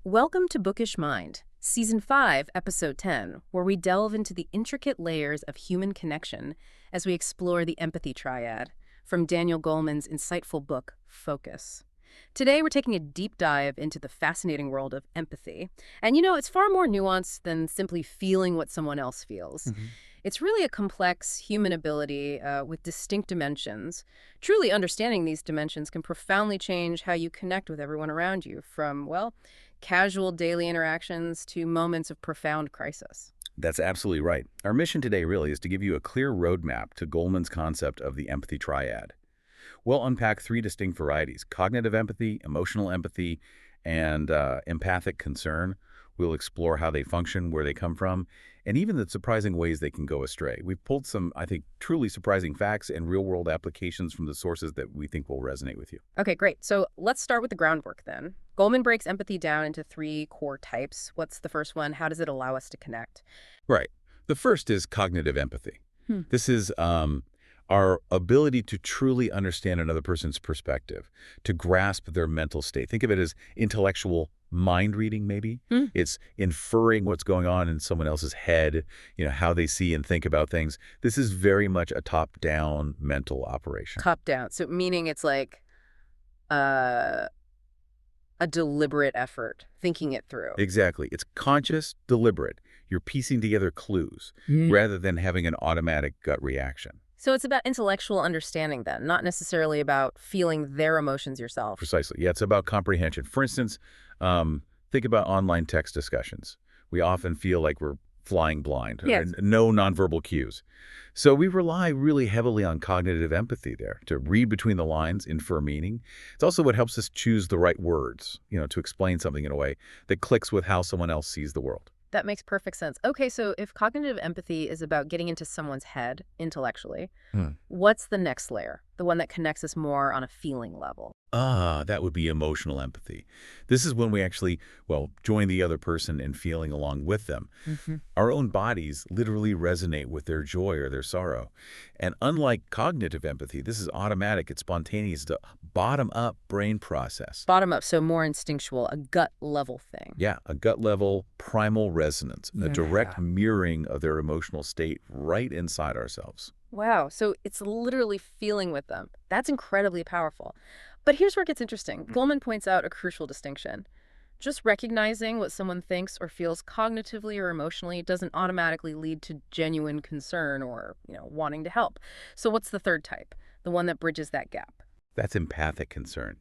Welcome to Bookish Mind, Season 5, Episode 10, where we delve into the intricate layers of human connection as we explore the Empathy Triad from Daniel Goleman's insightful book, Focus. Today, we're taking a deep dive into the fascinating world of empathy. And it's far more nuanced than simply feeling what someone else feels. hmm It's really a complex human ability with distinct dimensions. Truly understanding these dimensions can profoundly change how you connect with everyone around you, from, casual daily interactions to moments of profound crisis. That's absolutely right. Our mission today really is to give you a clear roadmap to Goleman's concept of the empathy triad. We'll unpack three distinct varieties: cognitive empathy, emotional empathy, and empathic concern. We'll explore how they function, where they come from, and even the surprising ways they can go astray. We've pulled some, I think, truly surprising facts and real-world applications from the sources that we think will resonate with you. Okay, great. So let's start with the groundwork then. Goleman breaks empathy down into three core types. What's the first one? How does it allow us to connect? Right. The first is cognitive empathy. Hmm. This is our ability to truly understand another person's perspective, to grasp their mental state. Think of it as intellectual mind reading, maybe. Hmm. It's inferring what's going on in someone else's head, how they see and think about things. This is very much a top-down mental operation. Top down. So meaning it's like uh, a deliberate effort, thinking it through. Exactly. It's conscious, deliberate. You're piecing together clues Mm. rather than having an automatic gut reaction. So it's about intellectual understanding then, not necessarily about feeling their emotions yourself. Precisely. Yeah, it's about comprehension. For instance, think about online text discussions. We often feel like we're flying blind, Yes. no nonverbal cues. So we rely really heavily on cognitive empathy there to read between the lines, infer meaning. It's also what helps us choose the right words, to explain something in a way that clicks with how someone else sees the world. That makes perfect sense. Okay, so if cognitive empathy is about getting into someone's head intellectually, what's the next layer? The one that connects us more on a feeling level. That would be emotional empathy. This is when we actually, join the other person in feeling along with them. Hmm. Our own bodies literally resonate with their joy or their sorrow. And unlike cognitive empathy, this is automatic, it's spontaneous, it's a bottom-up brain process. Bottom up, so more instinctual, a gut level thing. Yeah, a gut-level primal resonance, a direct Yeah. mirroring of their emotional state right inside ourselves. Wow, so it's literally feeling with them. That's incredibly powerful. But here's where it gets interesting. Goleman points out a crucial distinction. Just recognizing what someone thinks or feels cognitively or emotionally doesn't automatically lead to genuine concern or, wanting to help. So what's the third type? The one that bridges that gap. That's empathic concern.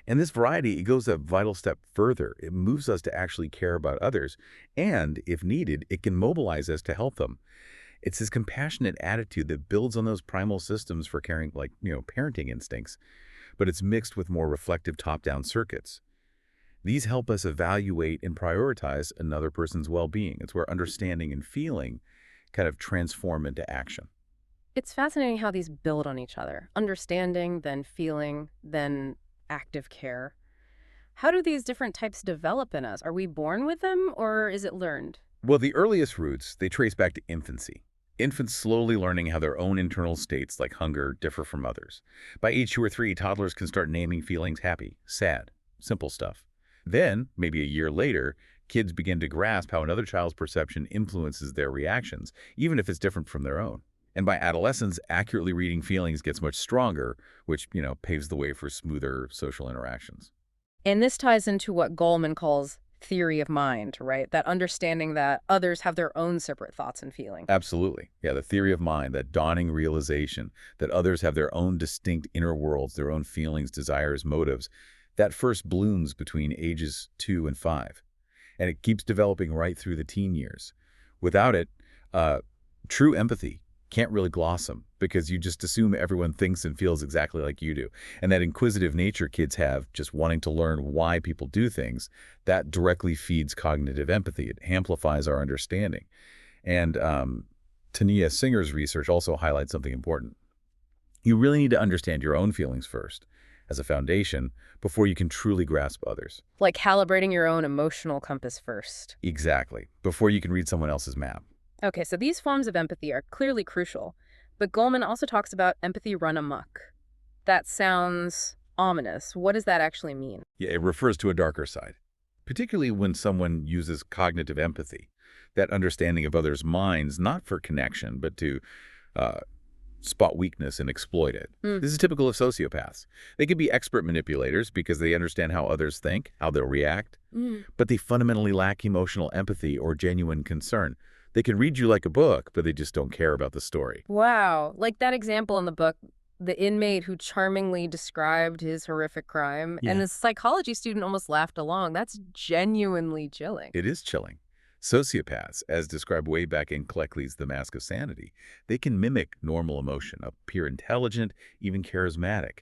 And this variety, it goes a vital step further. It moves us to actually care about others, and if needed, it can mobilize us to help them. It's this compassionate attitude that builds on those primal systems for caring, like, parenting instincts, but it's mixed with more reflective top-down circuits. These help us evaluate and prioritize another person's well-being. It's where understanding and feeling kind of transform into action. It's fascinating how these build on each other. Understanding, then feeling, then active care. How do these different types develop in us? Are we born with them or is it learned? Well, the earliest roots, they trace back to infancy. Infants slowly learning how their own internal states, like hunger, differ from others. By age 2 or 3, toddlers can start naming feelings: happy, sad, simple stuff. Then, maybe a year later, kids begin to grasp how another child's perception influences their reactions, even if it's different from their own. And by adolescence, accurately reading feelings gets much stronger, which, paves the way for smoother social interactions. And this ties into what Goleman calls theory of mind, right? That understanding that others have their own separate thoughts and feelings. Absolutely. Yeah, the theory of mind, that dawning realization that others have their own distinct inner worlds, their own feelings, desires, motives, that first blooms between ages 2 and 5. And it keeps developing right through the teen years. Without it, true empathy can't really blossom because you just assume everyone thinks and feels exactly like you do. And that inquisitive nature kids have, just wanting to learn why people do things, that directly feeds cognitive empathy. It amplifies our understanding. And Tania Singer's research also highlights something important. You really need to understand your own feelings first as a foundation before you can truly grasp others. Like calibrating your own emotional compass first. Exactly. Before you can read someone else's map. Okay, so these forms of empathy are clearly crucial, but Goleman also talks about empathy run amok. That sounds ominous. What does that actually mean? Yeah, it refers to a darker side. particularly when someone uses cognitive empathy, that understanding of others' minds, not for connection, but to uh, spot weakness and exploit it. Mm. This is typical of sociopaths. They can be expert manipulators because they understand how others think, how they'll react, Mm. but they fundamentally lack emotional empathy or genuine concern. They can read you like a book, but they just don't care about the story. Wow. Like that example in the book, the inmate who charmingly described his horrific crime, and Yeah. the psychology student almost laughed along. That's genuinely chilling. It is chilling. Sociopaths, as described way back in Cleckley's The Mask of Sanity, they can mimic normal emotion, appear intelligent, even charismatic.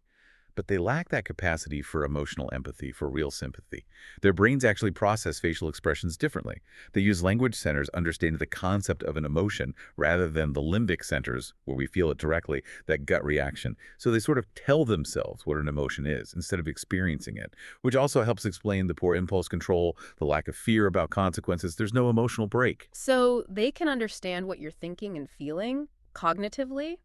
But they lack that capacity for emotional empathy, for real sympathy. Their brains actually process facial expressions differently. They use language centers understanding the concept of an emotion rather than the limbic centers, where we feel it directly, that gut reaction. So they sort of tell themselves what an emotion is instead of experiencing it, which also helps explain the poor impulse control, the lack of fear about consequences. There's no emotional break. So they can understand what you're thinking and feeling cognitively,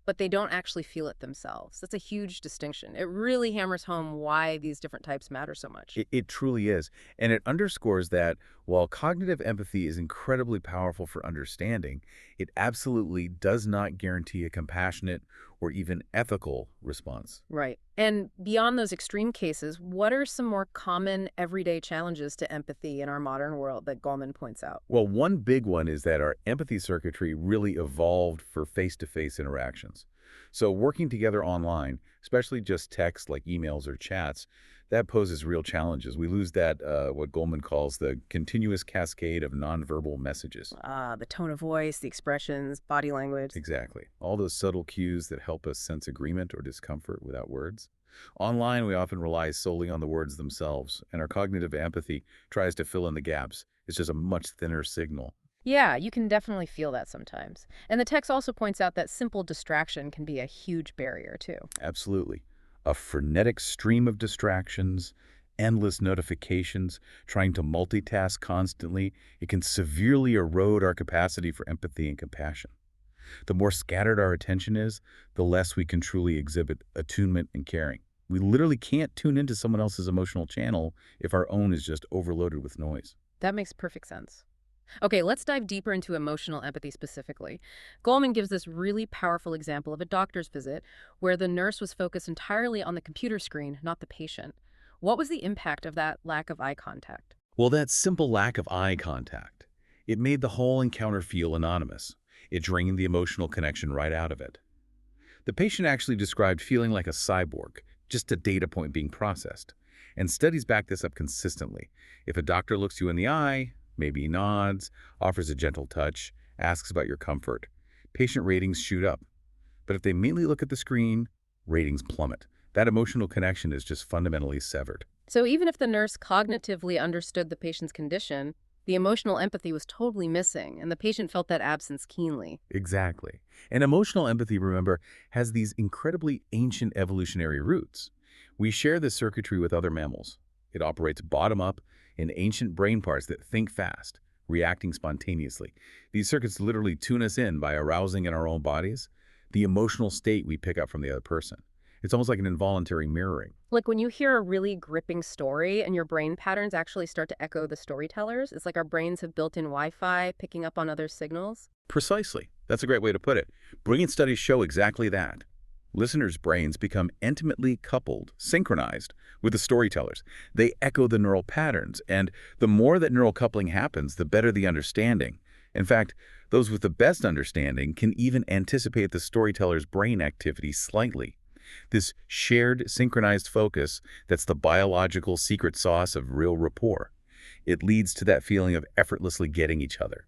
but they don't actually feel it themselves. That's a huge distinction. It really hammers home why these different types matter so much. It truly is. And it underscores that while cognitive empathy is incredibly powerful for understanding, it absolutely does not guarantee a compassionate or even ethical response. Right. And beyond those extreme cases, what are some more common everyday challenges to empathy in our modern world that Goleman points out? Well, one big one is that our empathy circuitry really evolved for face-to-face interactions. So working together online, especially just text like emails or chats, that poses real challenges. We lose that, what Goleman calls the continuous cascade of nonverbal messages. The tone of voice, the expressions, body language. Exactly. All those subtle cues that help us sense agreement or discomfort without words. Online, we often rely solely on the words themselves, and our cognitive empathy tries to fill in the gaps. It's just a much thinner signal. Yeah, you can definitely feel that sometimes. And the text also points out that simple distraction can be a huge barrier, too. Absolutely. A frenetic stream of distractions, endless notifications, trying to multitask constantly, it can severely erode our capacity for empathy and compassion. The more scattered our attention is, the less we can truly exhibit attunement and caring. We literally can't tune into someone else's emotional channel if our own is just overloaded with noise. That makes perfect sense. Okay, let's dive deeper into emotional empathy specifically. Goleman gives this really powerful example of a doctor's visit where the nurse was focused entirely on the computer screen, not the patient. What was the impact of that lack of eye contact? Well, that simple lack of eye contact, it made the whole encounter feel anonymous. It drained the emotional connection right out of it. The patient actually described feeling like a cyborg, just a data point being processed. And studies back this up consistently. If a doctor looks you in the eye, maybe nods, offers a gentle touch, asks about your comfort, patient ratings shoot up. But if they mainly look at the screen, ratings plummet. That emotional connection is just fundamentally severed. So even if the nurse cognitively understood the patient's condition, the emotional empathy was totally missing, and the patient felt that absence keenly. Exactly. And emotional empathy, remember, has these incredibly ancient evolutionary roots. We share this circuitry with other mammals. It operates bottom-up in ancient brain parts that think fast, reacting spontaneously. These circuits literally tune us in by arousing in our own bodies the emotional state we pick up from the other person. It's almost like an involuntary mirroring. Like when you hear a really gripping story and your brain patterns actually start to echo the storytellers, it's like our brains have built-in Wi-Fi picking up on other signals. Precisely. That's a great way to put it. Brilliant studies show exactly that. Listeners' brains become intimately coupled, synchronized with the storytellers. They echo the neural patterns, and the more that neural coupling happens, the better the understanding. In fact, those with the best understanding can even anticipate the storyteller's brain activity slightly. This shared, synchronized focus, that's the biological secret sauce of real rapport. It leads to that feeling of effortlessly getting each other.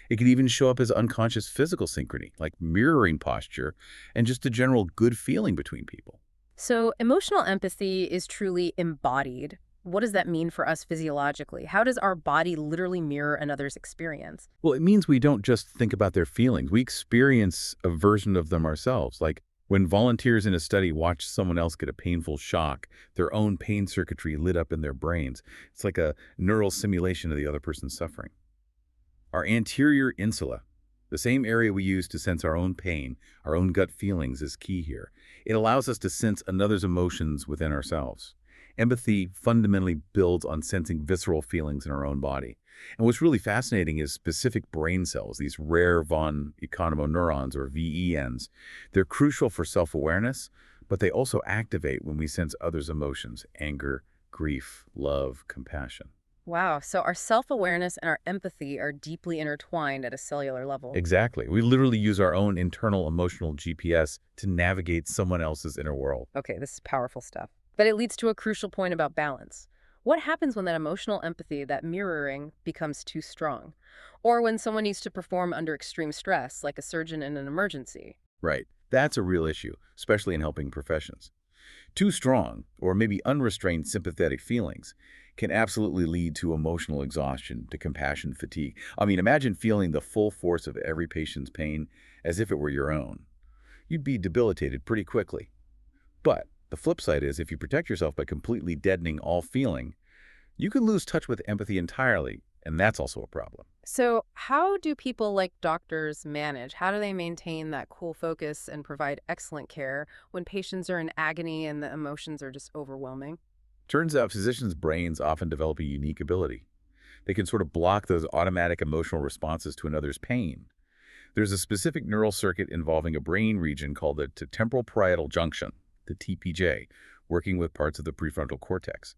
It can even show up as unconscious physical synchrony, like mirroring posture and just a general good feeling between people. So emotional empathy is truly embodied. What does that mean for us physiologically? How does our body literally mirror another's experience? Well, it means we don't just think about their feelings. We experience a version of them ourselves. Like when volunteers in a study watch someone else get a painful shock, their own pain circuitry lit up in their brains. It's like a neural simulation of the other person's suffering. Our anterior insula, the same area we use to sense our own pain, our own gut feelings, is key here. It allows us to sense another's emotions within ourselves. Empathy fundamentally builds on sensing visceral feelings in our own body. And what's really fascinating is specific brain cells, these rare von economoneurons, or VENs. They're crucial for self-awareness, but they also activate when we sense others' emotions: anger, grief, love, compassion. Wow, so our self-awareness and our empathy are deeply intertwined at a cellular level. Exactly. We literally use our own internal emotional GPS to navigate someone else's inner world. Okay, this is powerful stuff. But it leads to a crucial point about balance. What happens when that emotional empathy, that mirroring, becomes too strong? Or when someone needs to perform under extreme stress, like a surgeon in an emergency? Right. That's a real issue, especially in helping professions. Too strong, or maybe unrestrained sympathetic feelings can absolutely lead to emotional exhaustion, to compassion fatigue. I mean, imagine feeling the full force of every patient's pain as if it were your own. You'd be debilitated pretty quickly. But the flip side is, if you protect yourself by completely deadening all feeling, you can lose touch with empathy entirely, and that's also a problem. So, how do people like doctors manage? How do they maintain that cool focus and provide excellent care when patients are in agony and the emotions are just overwhelming? Turns out physicians' brains often develop a unique ability. They can sort of block those automatic emotional responses to another's pain. There's a specific neural circuit involving a brain region called the temporal parietal junction, the TPJ, working with parts of the prefrontal cortex.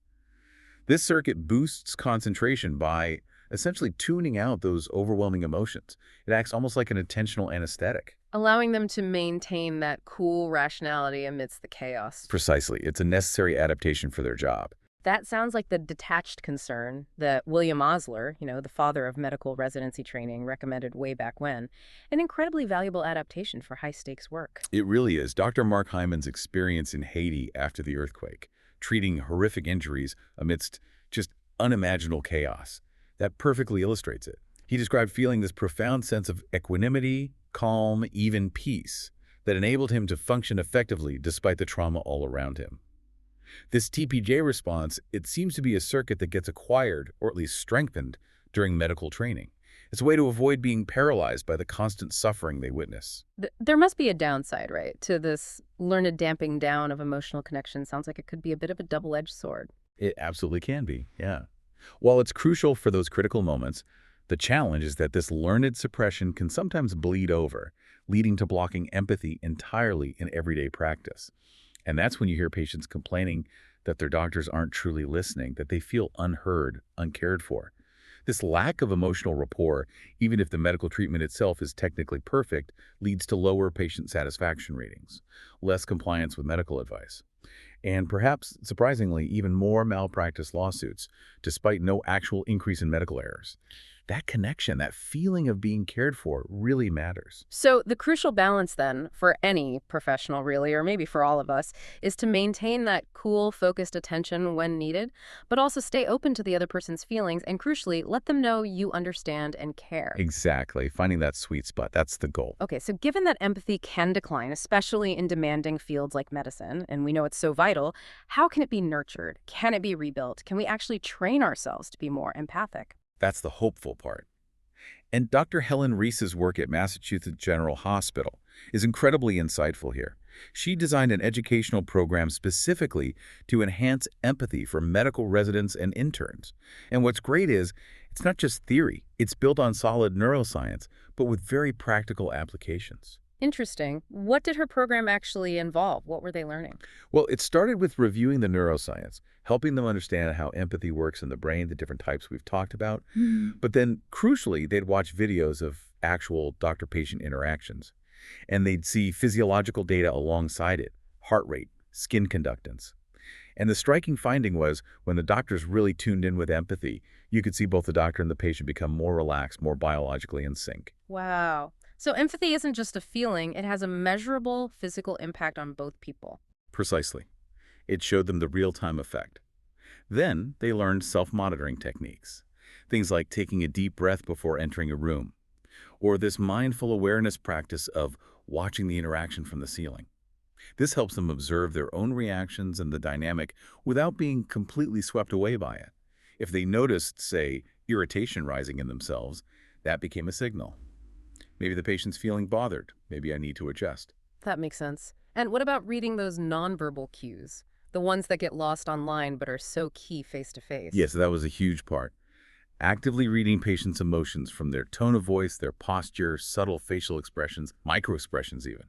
This circuit boosts concentration by essentially tuning out those overwhelming emotions. It acts almost like an attentional anesthetic. Allowing them to maintain that cool rationality amidst the chaos. Precisely. It's a necessary adaptation for their job. That sounds like the detached concern that William Osler, the father of medical residency training, recommended way back when. An incredibly valuable adaptation for high-stakes work. It really is. Dr. Mark Hyman's experience in Haiti after the earthquake, treating horrific injuries amidst just unimaginable chaos, that perfectly illustrates it. He described feeling this profound sense of equanimity, calm, even peace that enabled him to function effectively despite the trauma all around him. This TPJ response, it seems to be a circuit that gets acquired, or at least strengthened, during medical training. It's a way to avoid being paralyzed by the constant suffering they witness. There must be a downside, right, to this learned damping down of emotional connection. Sounds like it could be a bit of a double-edged sword. It absolutely can be, yeah. While it's crucial for those critical moments, the challenge is that this learned suppression can sometimes bleed over, leading to blocking empathy entirely in everyday practice. And that's when you hear patients complaining that their doctors aren't truly listening, that they feel unheard, uncared for. This lack of emotional rapport, even if the medical treatment itself is technically perfect, leads to lower patient satisfaction ratings, less compliance with medical advice, and perhaps, surprisingly, even more malpractice lawsuits, despite no actual increase in medical errors. That connection, that feeling of being cared for, really matters. So the crucial balance then, for any professional really, or maybe for all of us, is to maintain that cool, focused attention when needed, but also stay open to the other person's feelings and, crucially, let them know you understand and care. Exactly. Finding that sweet spot, that's the goal. Okay, so given that empathy can decline, especially in demanding fields like medicine, and we know it's so vital, how can it be nurtured? Can it be rebuilt? Can we actually train ourselves to be more empathic? That's the hopeful part. And Dr. Helen Reese's work at Massachusetts General Hospital is incredibly insightful here. She designed an educational program specifically to enhance empathy for medical residents and interns. And what's great is, it's not just theory. It's built on solid neuroscience, but with very practical applications. Interesting. What did her program actually involve? What were they learning? Well, it started with reviewing the neuroscience, helping them understand how empathy works in the brain, the different types we've talked about. But then, crucially, they'd watch videos of actual doctor-patient interactions, and they'd see physiological data alongside it: heart rate, skin conductance. And the striking finding was, when the doctors really tuned in with empathy, you could see both the doctor and the patient become more relaxed, more biologically in sync. Wow. So empathy isn't just a feeling, it has a measurable physical impact on both people. Precisely. It showed them the real-time effect. Then they learned self-monitoring techniques, things like taking a deep breath before entering a room, or this mindful awareness practice of watching the interaction from the ceiling. This helps them observe their own reactions and the dynamic without being completely swept away by it. If they noticed, say, irritation rising in themselves, that became a signal. Maybe the patient's feeling bothered. Maybe I need to adjust. That makes sense. And what about reading those nonverbal cues? The ones that get lost online but are so key face-to-face. Yes, that was a huge part. Actively reading patients' emotions from their tone of voice, their posture, subtle facial expressions, microexpressions even.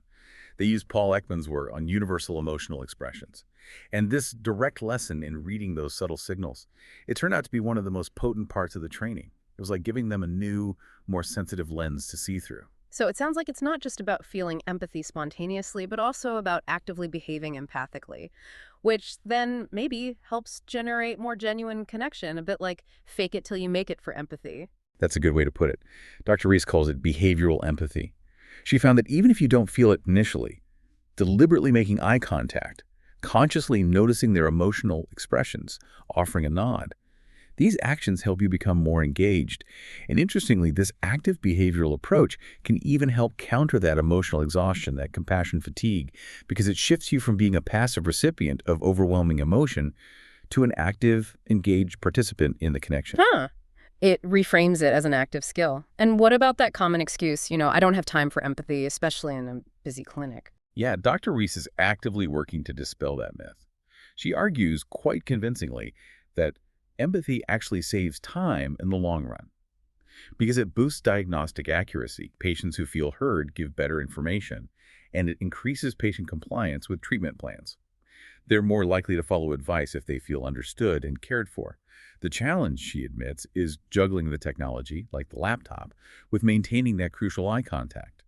They used Paul Ekman's work on universal emotional expressions. And this direct lesson in reading those subtle signals, it turned out to be one of the most potent parts of the training. It was like giving them a new, more sensitive lens to see through. So it sounds like it's not just about feeling empathy spontaneously, but also about actively behaving empathically, which then maybe helps generate more genuine connection, a bit like fake it till you make it for empathy. That's a good way to put it. Dr. Reese calls it behavioral empathy. She found that even if you don't feel it initially, deliberately making eye contact, consciously noticing their emotional expressions, offering a nod, these actions help you become more engaged. And interestingly, this active behavioral approach can even help counter that emotional exhaustion, that compassion fatigue, because it shifts you from being a passive recipient of overwhelming emotion to an active, engaged participant in the connection. Huh. It reframes it as an active skill. And what about that common excuse, I don't have time for empathy, especially in a busy clinic? Yeah, Dr. Reese is actively working to dispel that myth. She argues quite convincingly that empathy actually saves time in the long run because it boosts diagnostic accuracy. Patients who feel heard give better information, and it increases patient compliance with treatment plans. They're more likely to follow advice if they feel understood and cared for. The challenge, she admits, is juggling the technology, like the laptop, with maintaining that crucial eye contact.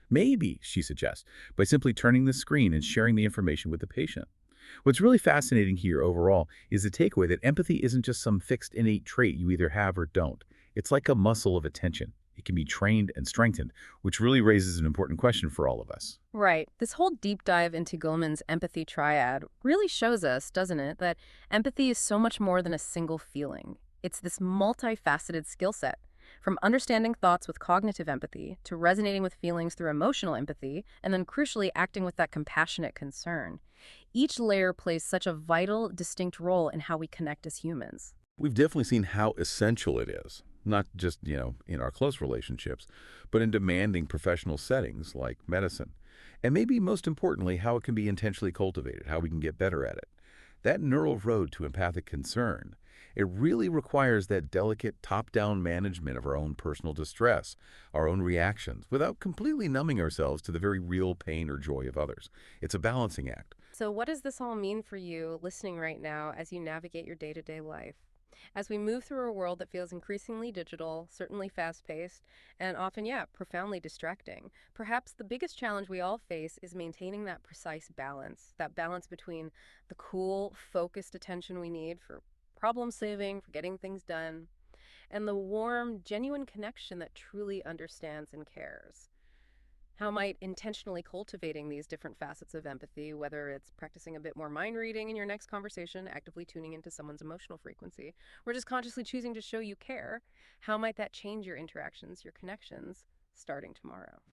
Maybe, she suggests, by simply turning the screen and sharing the information with the patient. What's really fascinating here overall is the takeaway that empathy isn't just some fixed innate trait you either have or don't. It's like a muscle of attention. It can be trained and strengthened, which really raises an important question for all of us. Right. This whole deep dive into Goleman's empathy triad really shows us, doesn't it, that empathy is so much more than a single feeling. It's this multifaceted skill set. From understanding thoughts with cognitive empathy to resonating with feelings through emotional empathy, and then crucially acting with that compassionate concern. Each layer plays such a vital, distinct role in how we connect as humans. We've definitely seen how essential it is, not just, in our close relationships, but in demanding professional settings like medicine. And maybe most importantly, how it can be intentionally cultivated, how we can get better at it. That neural road to empathic concern, it really requires that delicate top-down management of our own personal distress, our own reactions, without completely numbing ourselves to the very real pain or joy of others. It's a balancing act. So what does this all mean for you listening right now as you navigate your day-to-day life? As we move through a world that feels increasingly digital, certainly fast-paced, and often, profoundly distracting, perhaps the biggest challenge we all face is maintaining that precise balance, that balance between the cool, focused attention we need for problem-solving, for getting things done, and the warm, genuine connection that truly understands and cares. How might intentionally cultivating these different facets of empathy, whether it's practicing a bit more mind reading in your next conversation, actively tuning into someone's emotional frequency, or just consciously choosing to show you care, how might that change your interactions, your connections, starting tomorrow?